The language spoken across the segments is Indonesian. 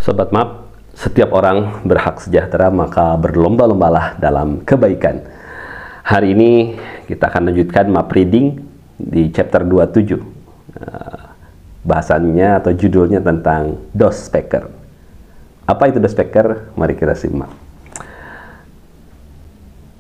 Sobat Map, setiap orang berhak sejahtera, maka berlomba-lombalah dalam kebaikan. Hari ini kita akan lanjutkan Map Reading di chapter 27. Bahasannya atau judulnya tentang Dosspecker. Apa itu Dosspecker? Mari kita simak.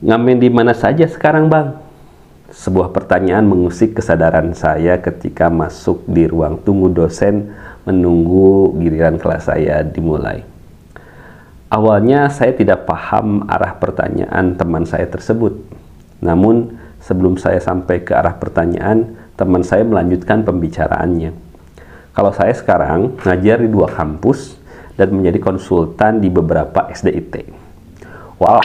Ngamen di mana saja sekarang, Bang? Sebuah pertanyaan mengusik kesadaran saya ketika masuk di ruang tunggu dosen menunggu giliran kelas saya dimulai. Awalnya saya tidak paham arah pertanyaan teman saya tersebut. Namun sebelum saya sampai ke arah pertanyaan, teman saya melanjutkan pembicaraannya. Kalau saya sekarang ngajar di 2 kampus dan menjadi konsultan di beberapa SDIT. Wow,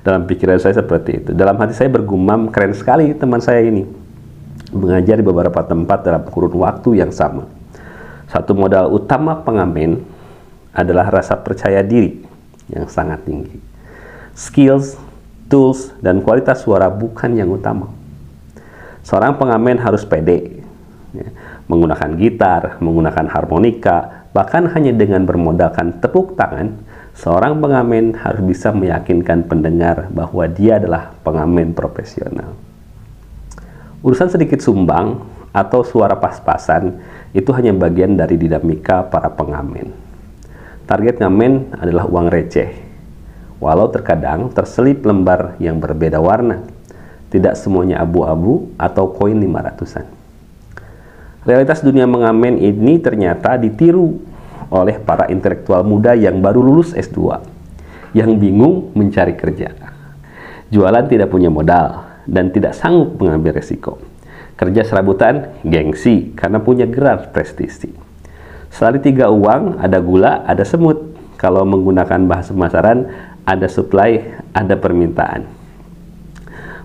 dalam pikiran saya seperti itu. Dalam hati saya bergumam, keren sekali teman saya ini. Mengajar di beberapa tempat dalam kurun waktu yang sama. Satu modal utama pengamen adalah rasa percaya diri yang sangat tinggi. Skills, tools, dan kualitas suara bukan yang utama. Seorang pengamen harus pede, menggunakan gitar, menggunakan harmonika, bahkan hanya dengan bermodalkan tepuk tangan. Seorang pengamen harus bisa meyakinkan pendengar bahwa dia adalah pengamen profesional. Urusan sedikit sumbang atau suara pas-pasan itu hanya bagian dari dinamika para pengamen. Target ngamen adalah uang receh, walau terkadang terselip lembar yang berbeda warna. Tidak semuanya abu-abu atau koin 500-an. Realitas dunia mengamen ini ternyata ditiru oleh para intelektual muda yang baru lulus S2, yang bingung mencari kerja. Jualan tidak punya modal dan tidak sanggup mengambil resiko. Kerja serabutan, gengsi karena punya gelar prestisi. Selari 3 uang, ada gula, ada semut. Kalau menggunakan bahasa pemasaran, ada supply, ada permintaan.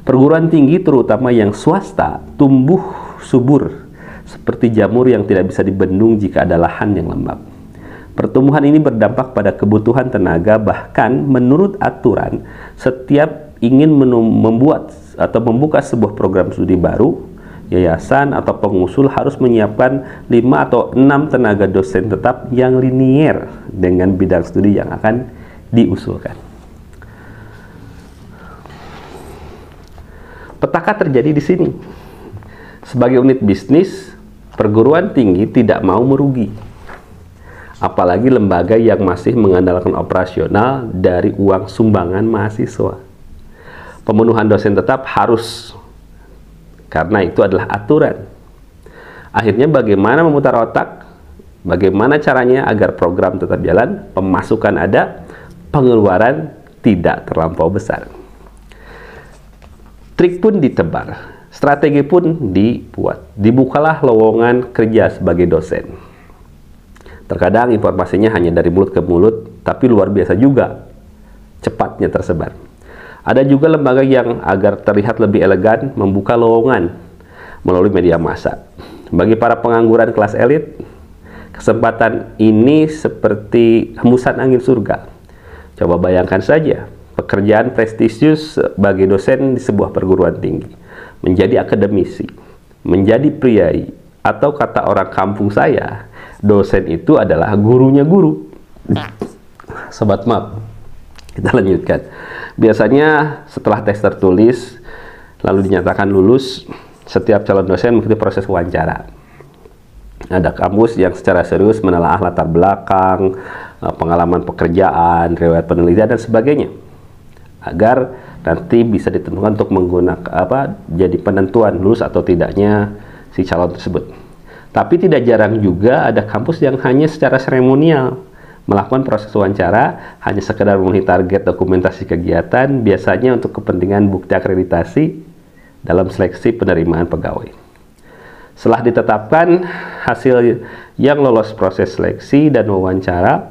Perguruan tinggi terutama yang swasta tumbuh subur seperti jamur yang tidak bisa dibendung jika ada lahan yang lembab. Pertumbuhan ini berdampak pada kebutuhan tenaga, bahkan menurut aturan setiap ingin membuat atau membuka sebuah program studi baru, yayasan atau pengusul harus menyiapkan 5 atau 6 tenaga dosen tetap yang linier dengan bidang studi yang akan diusulkan. Petaka terjadi di sini. Sebagai unit bisnis, perguruan tinggi tidak mau merugi. Apalagi lembaga yang masih mengandalkan operasional dari uang sumbangan mahasiswa. Pemenuhan dosen tetap harus, karena itu adalah aturan. Akhirnya bagaimana memutar otak? Bagaimana caranya agar program tetap jalan, pemasukan ada, pengeluaran tidak terlampau besar. Trik pun ditebar, strategi pun dibuat. Dibukalah lowongan kerja sebagai dosen. Terkadang informasinya hanya dari mulut ke mulut, tapi luar biasa juga cepatnya tersebar. Ada juga lembaga yang agar terlihat lebih elegan membuka lowongan melalui media massa. Bagi para pengangguran kelas elit, kesempatan ini seperti hembusan angin surga. Coba bayangkan saja, pekerjaan prestisius sebagai dosen di sebuah perguruan tinggi, menjadi akademisi, menjadi priai, atau kata orang kampung saya, dosen itu adalah gurunya guru. Sobat Map, kita lanjutkan. Biasanya setelah tes tertulis lalu dinyatakan lulus, setiap calon dosen mengikuti proses wawancara. Ada kampus yang secara serius menelaah latar belakang, pengalaman pekerjaan, riwayat penelitian dan sebagainya, agar nanti bisa ditentukan untuk menggunakan jadi penentuan lulus atau tidaknya si calon tersebut. Tapi tidak jarang juga ada kampus yang hanya secara seremonial melakukan proses wawancara, hanya sekedar memenuhi target dokumentasi kegiatan, biasanya untuk kepentingan bukti akreditasi dalam seleksi penerimaan pegawai. Setelah ditetapkan hasil yang lolos proses seleksi dan wawancara,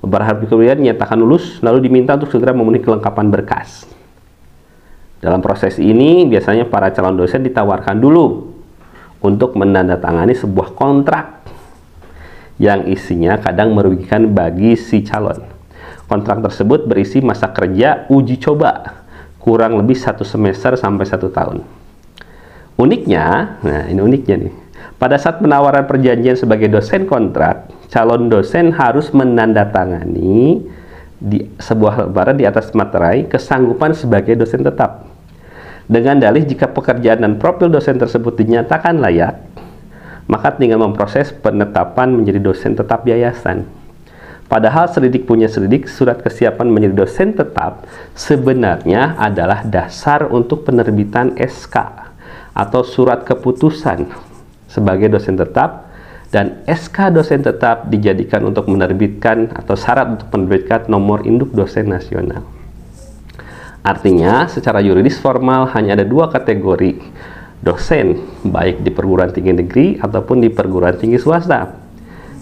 beberapa hari kemudian dinyatakan lulus, lalu diminta untuk segera memenuhi kelengkapan berkas. Dalam proses ini, biasanya para calon dosen ditawarkan dulu untuk menandatangani sebuah kontrak yang isinya kadang merugikan bagi si calon. Kontrak tersebut berisi masa kerja uji coba kurang lebih 1 semester sampai 1 tahun. Uniknya, nah ini uniknya nih, pada saat penawaran perjanjian sebagai dosen kontrak, calon dosen harus menandatangani di sebuah lembaran di atas materai kesanggupan sebagai dosen tetap. Dengan dalih jika pekerjaan dan profil dosen tersebut dinyatakan layak, maka tinggal memproses penetapan menjadi dosen tetap yayasan. Padahal Selidik punya Selidik, surat kesiapan menjadi dosen tetap sebenarnya adalah dasar untuk penerbitan SK atau surat keputusan sebagai dosen tetap, dan SK dosen tetap dijadikan untuk menerbitkan atau syarat untuk menerbitkan nomor induk dosen nasional. Artinya, secara yuridis formal hanya ada dua kategori dosen, baik di perguruan tinggi negeri ataupun di perguruan tinggi swasta,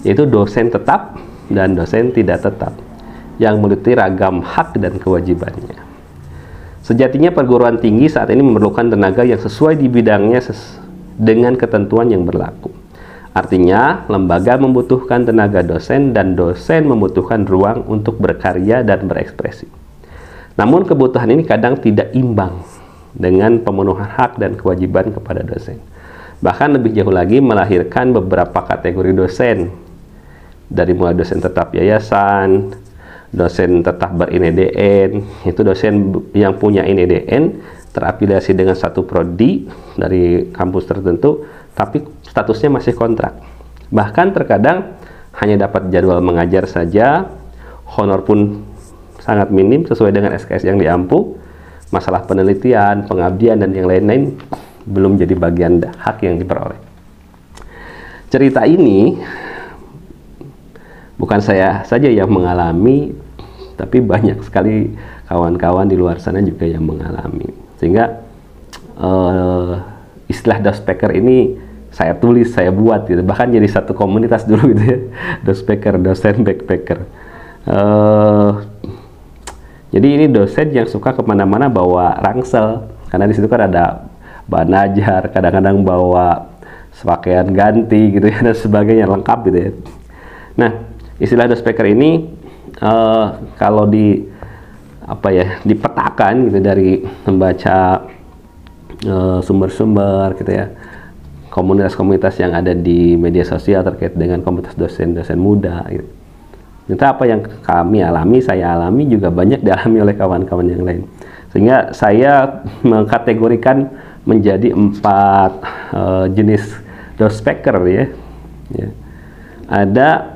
yaitu dosen tetap dan dosen tidak tetap, yang memiliki ragam hak dan kewajibannya. Sejatinya perguruan tinggi saat ini memerlukan tenaga yang sesuai di bidangnya dengan ketentuan yang berlaku. Artinya, lembaga membutuhkan tenaga dosen dan dosen membutuhkan ruang untuk berkarya dan berekspresi. Namun kebutuhan ini kadang tidak imbang dengan pemenuhan hak dan kewajiban kepada dosen. Bahkan lebih jauh lagi melahirkan beberapa kategori dosen, dari mulai dosen tetap yayasan, dosen tetap ber-INDN, itu dosen yang punya INDN terafiliasi dengan satu prodi dari kampus tertentu, tapi statusnya masih kontrak. Bahkan terkadang hanya dapat jadwal mengajar saja, honor pun sangat minim sesuai dengan SKS yang diampu. Masalah penelitian, pengabdian, dan yang lain-lain belum jadi bagian hak yang diperoleh. Cerita ini bukan saya saja yang mengalami, tapi banyak sekali kawan-kawan di luar sana juga yang mengalami. Sehingga istilah dospeker ini saya tulis, saya buat gitu, bahkan jadi satu komunitas dulu gitu ya, dospeker, dosen backpacker. Jadi ini dosen yang suka kemana-mana bawa rangsel, karena di situ kan ada bahan ajar, kadang-kadang bawa pakaian ganti gitu ya, dan sebagainya, lengkap gitu ya. Nah, istilah dospeker ini kalau dipetakan gitu dari membaca sumber-sumber gitu ya, komunitas-komunitas yang ada di media sosial terkait dengan komunitas dosen-dosen muda gitu. Ternyata apa yang kami alami, saya alami, juga banyak dialami oleh kawan-kawan yang lain. Sehingga saya mengkategorikan menjadi 4 jenis dospeker ya. Ada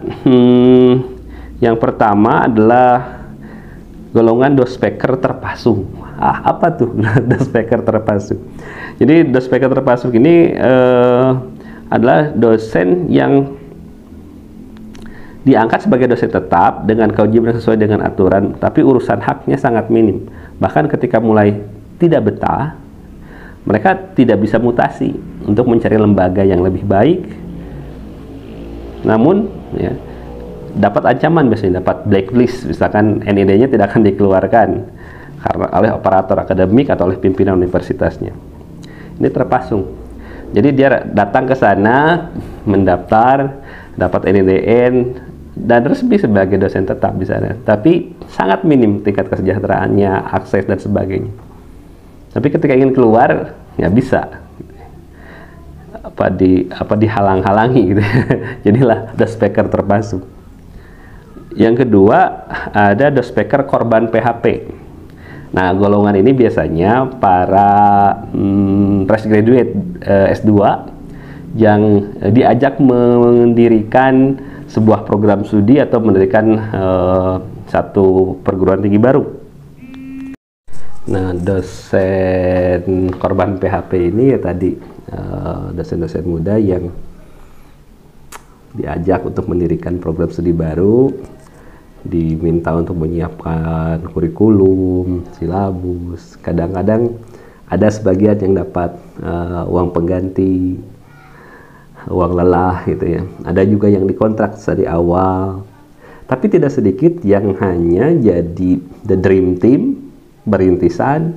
yang pertama adalah golongan dospeker terpasung. Apa tuh dospeker terpasung? Jadi dospeker terpasung ini adalah dosen yang diangkat sebagai dosen tetap dengan kewajiban sesuai dengan aturan, tapi urusan haknya sangat minim. Bahkan ketika mulai tidak betah, mereka tidak bisa mutasi untuk mencari lembaga yang lebih baik. Namun ya, dapat ancaman, biasanya dapat blacklist, misalkan NID-nya tidak akan dikeluarkan karena oleh operator akademik atau oleh pimpinan universitasnya. Ini terpasung. Jadi dia datang ke sana, mendaftar, dapat NIDN, dan resmi sebagai dosen tetap di sana. Tapi sangat minim tingkat kesejahteraannya, akses dan sebagainya. Tapi ketika ingin keluar, ya bisa. Dihalang-halangi gitu. Jadilah dospeker terpasung. Yang kedua, ada dospeker korban PHP. Nah, golongan ini biasanya para fresh graduate S2 yang diajak mendirikan sebuah program studi atau mendirikan satu perguruan tinggi baru. Nah, dosen korban PHP ini ya tadi dosen-dosen muda yang diajak untuk mendirikan program studi baru, diminta untuk menyiapkan kurikulum, silabus. Kadang-kadang ada sebagian yang dapat uang pengganti, uang lelah gitu ya. Ada juga yang dikontrak dari awal. Tapi tidak sedikit yang hanya jadi the dream team, berintisan.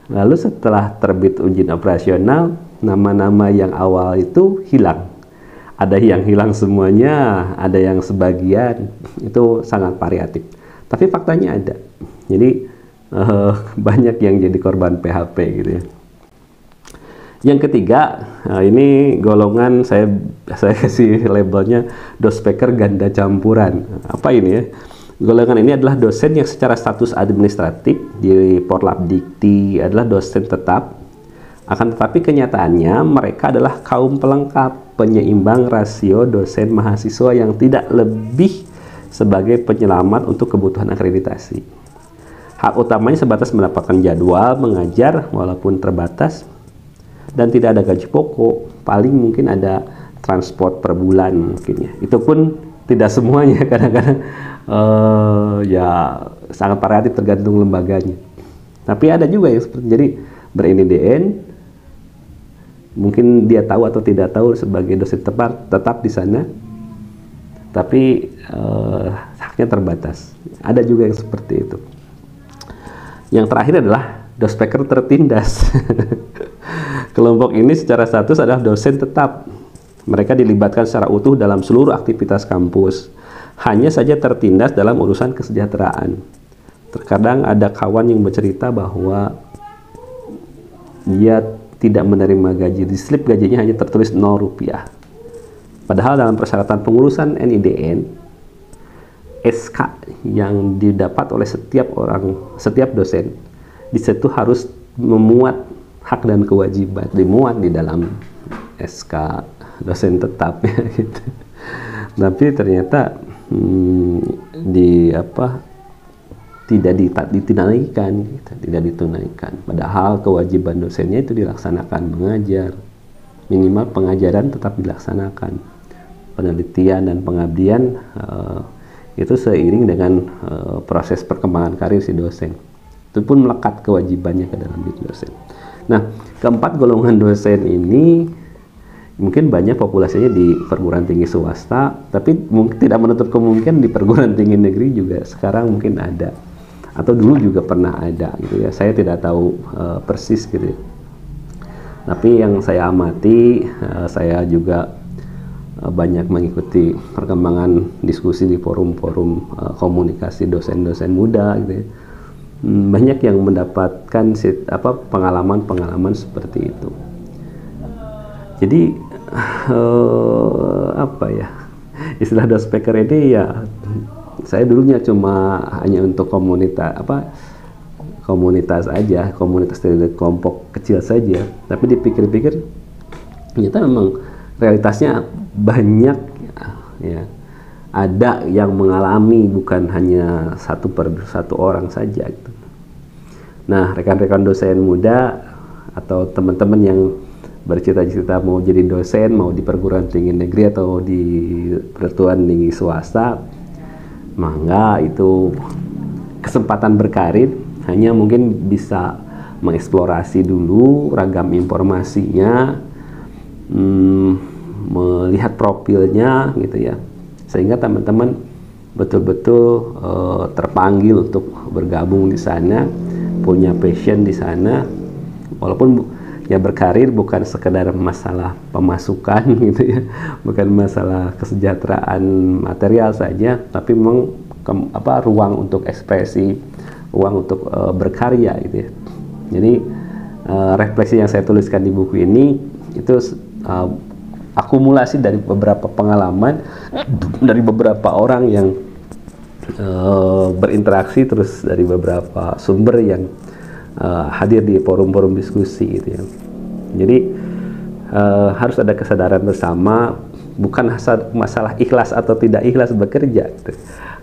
Lalu setelah terbit izin operasional, nama-nama yang awal itu hilang. Ada yang hilang semuanya, ada yang sebagian, itu sangat variatif. Tapi faktanya ada. Jadi banyak yang jadi korban PHP gitu ya. Yang ketiga, ini golongan saya kasih labelnya dospeker ganda campuran. Apa ini ya? Golongan ini adalah dosen yang secara status administratif di Porlabdikti adalah dosen tetap. Akan tetapi kenyataannya mereka adalah kaum pelengkap, penyeimbang rasio dosen mahasiswa yang tidak lebih sebagai penyelamat untuk kebutuhan akreditasi. Hak utamanya sebatas mendapatkan jadwal mengajar walaupun terbatas, dan tidak ada gaji pokok, paling mungkin ada transport per bulan mungkin ya. Itu pun tidak semuanya, kadang-kadang ya sangat variatif tergantung lembaganya. Tapi ada juga yang seperti jadi ber-NIDN, mungkin dia tahu atau tidak tahu sebagai dosen tetap di sana, tapi haknya terbatas. Ada juga yang seperti itu. Yang terakhir adalah dospeker tertindas. Kelompok ini secara status adalah dosen tetap. Mereka dilibatkan secara utuh dalam seluruh aktivitas kampus. Hanya saja tertindas dalam urusan kesejahteraan. Terkadang ada kawan yang bercerita bahwa dia tidak menerima gaji. Di slip gajinya hanya tertulis 0 rupiah. Padahal dalam persyaratan pengurusan NIDN, SK yang didapat oleh setiap dosen, di situ harus memuat hak dan kewajiban, dimuat di dalam SK dosen tetap ya, gitu. Tapi ternyata tidak ditunaikan, gitu. Tidak ditunaikan. Padahal kewajiban dosennya itu dilaksanakan, mengajar, minimal pengajaran tetap dilaksanakan, penelitian dan pengabdian itu seiring dengan proses perkembangan karir si dosen. Itu pun melekat kewajibannya ke dalam diri dosen. Nah, keempat golongan dosen ini mungkin banyak populasinya di perguruan tinggi swasta, tapi mungkin tidak menutup kemungkinan di perguruan tinggi negeri juga sekarang mungkin ada, atau dulu juga pernah ada gitu ya. Saya tidak tahu persis gitu ya. Tapi yang saya amati, saya juga banyak mengikuti perkembangan diskusi di forum-forum komunikasi dosen-dosen muda gitu ya. Banyak yang mendapatkan pengalaman-pengalaman seperti itu. Jadi istilah dospeker ini ya, saya dulunya cuma hanya untuk komunitas aja, komunitas dari kelompok kecil saja. Tapi dipikir-pikir ternyata memang realitasnya banyak ya. Ada yang mengalami, bukan hanya satu orang saja gitu. Nah, rekan-rekan dosen muda atau teman-teman yang bercita-cita mau jadi dosen, mau di perguruan tinggi negeri atau di perguruan tinggi swasta, mangga, itu kesempatan berkarir. Hanya mungkin bisa mengeksplorasi dulu ragam informasinya, melihat profilnya gitu ya, sehingga teman-teman betul-betul terpanggil untuk bergabung di sana, punya passion di sana. Walaupun ya berkarir bukan sekedar masalah pemasukan gitu ya, bukan masalah kesejahteraan material saja, tapi memang ruang untuk ekspresi, ruang untuk berkarya gitu ya. Jadi refleksi yang saya tuliskan di buku ini itu akumulasi dari beberapa pengalaman dari beberapa orang yang berinteraksi, terus dari beberapa sumber yang hadir di forum-forum diskusi gitu ya. Jadi harus ada kesadaran bersama, bukan masalah ikhlas atau tidak ikhlas bekerja gitu.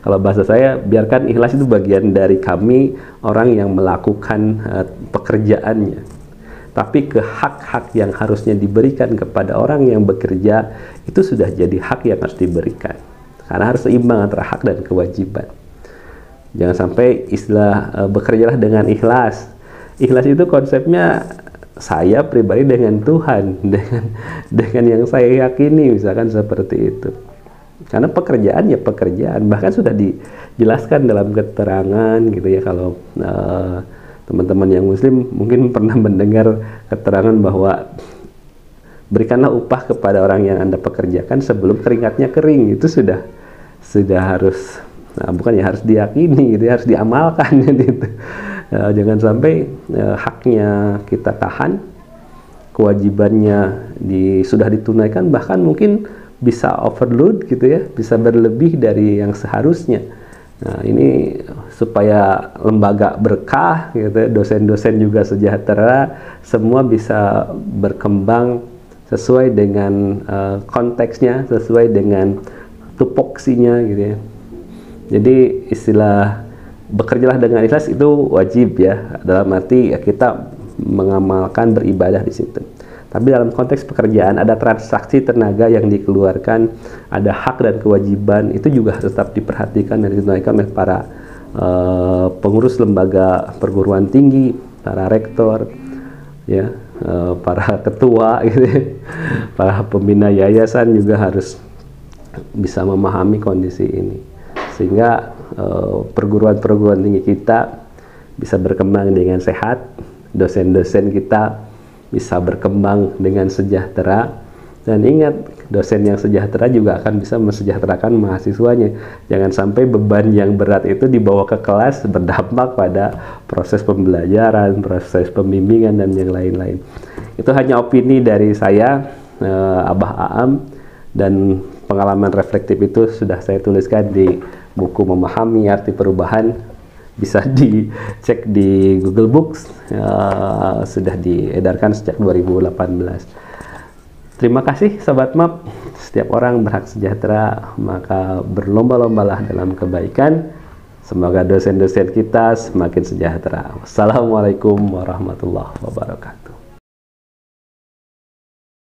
Kalau bahasa saya, biarkan ikhlas itu bagian dari kami orang yang melakukan pekerjaannya. Tapi ke hak-hak yang harusnya diberikan kepada orang yang bekerja itu sudah jadi hak yang harus diberikan. Karena harus seimbang antara hak dan kewajiban. Jangan sampai istilah bekerjalah dengan ikhlas. Ikhlas itu konsepnya saya pribadi dengan Tuhan, dengan yang saya yakini, misalkan seperti itu. Karena pekerjaan ya pekerjaan, bahkan sudah dijelaskan dalam keterangan gitu ya. Kalau teman-teman yang muslim mungkin pernah mendengar keterangan bahwa berikanlah upah kepada orang yang Anda pekerjakan sebelum keringatnya kering. Itu sudah harus, bukan ya harus diyakini gitu, harus diamalkan gitu. Jangan sampai haknya kita tahan kewajibannya sudah ditunaikan, bahkan mungkin bisa overload gitu ya, bisa berlebih dari yang seharusnya. Nah, ini supaya lembaga berkah gitu ya, dosen-dosen juga sejahtera, semua bisa berkembang sesuai dengan konteksnya, sesuai dengan tupoksinya gitu ya. Jadi istilah bekerjalah dengan ikhlas itu wajib ya, dalam arti ya kita mengamalkan beribadah di situ. Tapi dalam konteks pekerjaan ada transaksi tenaga yang dikeluarkan, ada hak dan kewajiban, itu juga tetap diperhatikan dan ditunaikan oleh para pengurus lembaga perguruan tinggi, para rektor, ya, para ketua, gitu ya, para pembina yayasan juga harus bisa memahami kondisi ini, sehingga perguruan-perguruan tinggi kita bisa berkembang dengan sehat, dosen-dosen kita bisa berkembang dengan sejahtera, dan ingat, dosen yang sejahtera juga akan bisa mensejahterakan mahasiswanya. Jangan sampai beban yang berat itu dibawa ke kelas berdampak pada proses pembelajaran, proses pembimbingan, dan yang lain-lain. Itu hanya opini dari saya, Abah Aam, dan pengalaman reflektif itu sudah saya tuliskan di buku Memahami Arti Perubahan. Bisa dicek di Google Books, sudah diedarkan sejak 2018. Terima kasih Sobat MAP. Setiap orang berhak sejahtera, maka berlomba-lombalah dalam kebaikan. Semoga dosen-dosen kita semakin sejahtera. Wassalamualaikum warahmatullahi wabarakatuh.